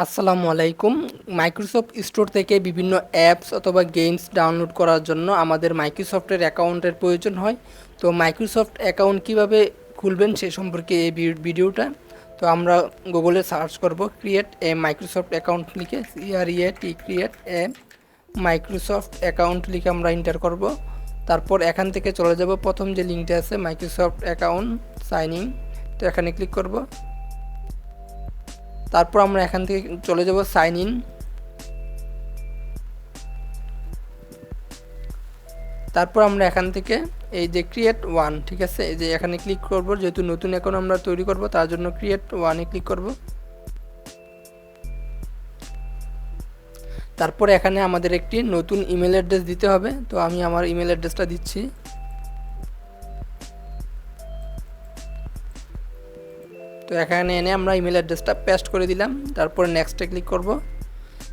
আসসালামু আলাইকুম। Microsoft store থেকে বিভিন্ন অ্যাপস অথবা গেমস ডাউনলোড করার জন্য আমাদের মাইক্রোসফটের অ্যাকাউন্টের প্রয়োজন হয়। তো মাইক্রোসফট অ্যাকাউন্ট কিভাবে খুলবেন সে সম্পর্কে এই ভিডিওটা। তো আমরা গুগলে সার্চ করব ক্রিয়েট এ মাইক্রোসফট অ্যাকাউন্ট লিখে, ক্রিয়েট এ মাইক্রোসফট অ্যাকাউন্ট লিখে আমরা এন্টার করব। তারপর এখান থেকে চলে যাব, প্রথম যে লিঙ্কটা আছে মাইক্রোসফট অ্যাকাউন্ট সাইন ইন, তো এখানে ক্লিক করব। তারপর আমরা এখান থেকে চলে যাব সাইন ইন। তারপর আমরা এখান থেকে এই যে ক্রিয়েট ওয়ান, ঠিক আছে, এই যে এখানে ক্লিক করব। যেহেতু নতুন অ্যাকাউন্ট আমরা তৈরি করব তার জন্য ক্রিয়েট ওয়ানে ক্লিক করব। তারপর এখানে আমাদের একটি নতুন ইমেল অ্যাড্রেস দিতে হবে। তো আমি আমার ইমেল অ্যাড্রেসটা দিচ্ছি। তো এখানে এনে আমরা ইমেল অ্যাড্রেসটা পেস্ট করে দিলাম। তারপর নেক্সটে ক্লিক করব।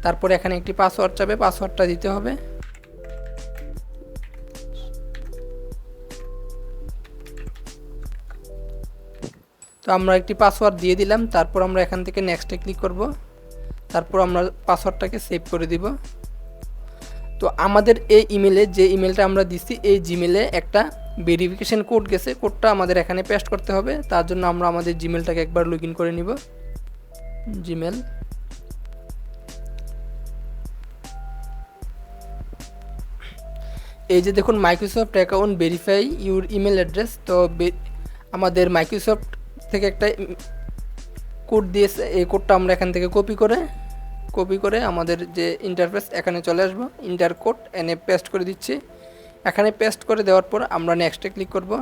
তারপর এখানে একটি পাসওয়ার্ড চাবে, পাসওয়ার্ডটা দিতে হবে। তো আমরা একটি পাসওয়ার্ড দিয়ে দিলাম। তারপর আমরা এখান থেকে নেক্সটে ক্লিক করব। তারপর আমরা পাসওয়ার্ডটাকে সেভ করে দিব। তো আমাদের এই ইমেলে, যে ইমেলটা আমরা দিচ্ছি, এই জিমেলে একটা ভেরিফিকেশন কোড গেছে। কোডটা আমাদের এখানে পেস্ট করতে হবে। তার জন্য আমরা আমাদের জিমেলটাকে একবার লগ ইন করে নিব। জিমেল, এই যে দেখুন Microsoft account verify your email address. তো আমাদের মাইক্রোসফট থেকে একটা কোড দিয়েছে। এই কোডটা আমরা এখান থেকে কপি করে আমাদের যে ইন্টারফেস এখানে চলে আসবো। ইন্টার কোড এনে পেস্ট করে দিচ্ছি। এখানে পেস্ট করে দেওয়ার পর আমরা নেক্সটে ক্লিক করব।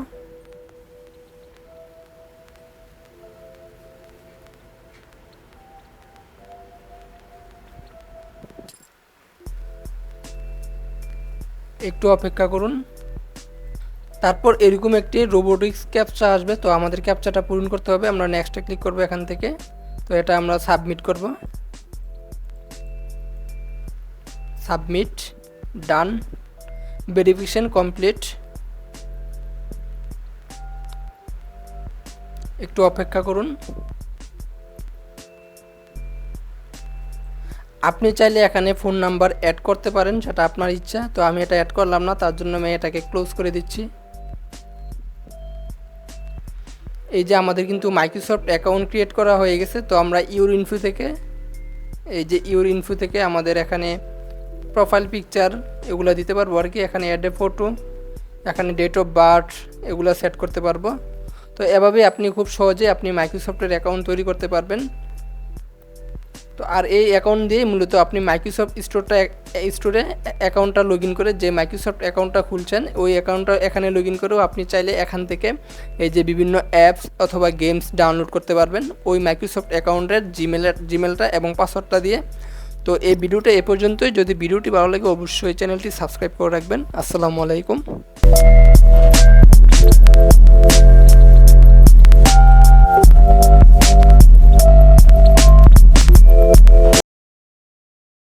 একটু অপেক্ষা করুন। তারপর এরকম একটি রোবোটিক্স ক্যাপচা আসবে। তো আমাদের ক্যাপচাটা পূরণ করতে হবে। আমরা নেক্সটে ক্লিক করব এখান থেকে। তো এটা আমরা সাবমিট করব। সাবমিট, ডান, ভেরিফিকেশন কমপ্লিট। একটু অপেক্ষা করুন। আপনি চাইলে এখানে ফোন নাম্বার অ্যাড করতে পারেন, সেটা আপনার ইচ্ছা। তো আমি এটা অ্যাড করলাম না, তার জন্য আমি এটাকে ক্লোজ করে দিচ্ছি। এই যে আমাদের কিন্তু মাইক্রোসফট অ্যাকাউন্ট ক্রিয়েট করা হয়ে গেছে। তো আমরা ইউর ইনফো থেকে, এই যে ইউর ইনফো থেকে আমাদের এখানে প্রোফাইল পিকচার এগুলো দিতে পারবো আর কি। এখানে অ্যাড এ ফটো, এখানে ডেট অফ বার্থ এগুলো সেট করতে পারবো। তো এভাবেই আপনি খুব সহজে আপনি মাইক্রোসফটের অ্যাকাউন্ট তৈরি করতে পারবেন। তো আর এই অ্যাকাউন্ট দিয়ে মূলত আপনি মাইক্রোসফট স্টোরে অ্যাকাউন্টটা লগ ইন করে, যে মাইক্রোসফট অ্যাকাউন্টটা খুলছেন ওই অ্যাকাউন্টটা এখানে লগ ইন করেও আপনি চাইলে এখান থেকে এই যে বিভিন্ন অ্যাপস অথবা গেমস ডাউনলোড করতে পারবেন ওই মাইক্রোসফট অ্যাকাউন্টের জিমেলটা এবং পাসওয়ার্ডটা দিয়ে। তো এই ভিডিওটা এ পর্যন্তই। যদি ভিডিওটি ভালো লাগে অবশ্যই চ্যানেলটি সাবস্ক্রাইব করে রাখবেন। আসসালামু আলাইকুম।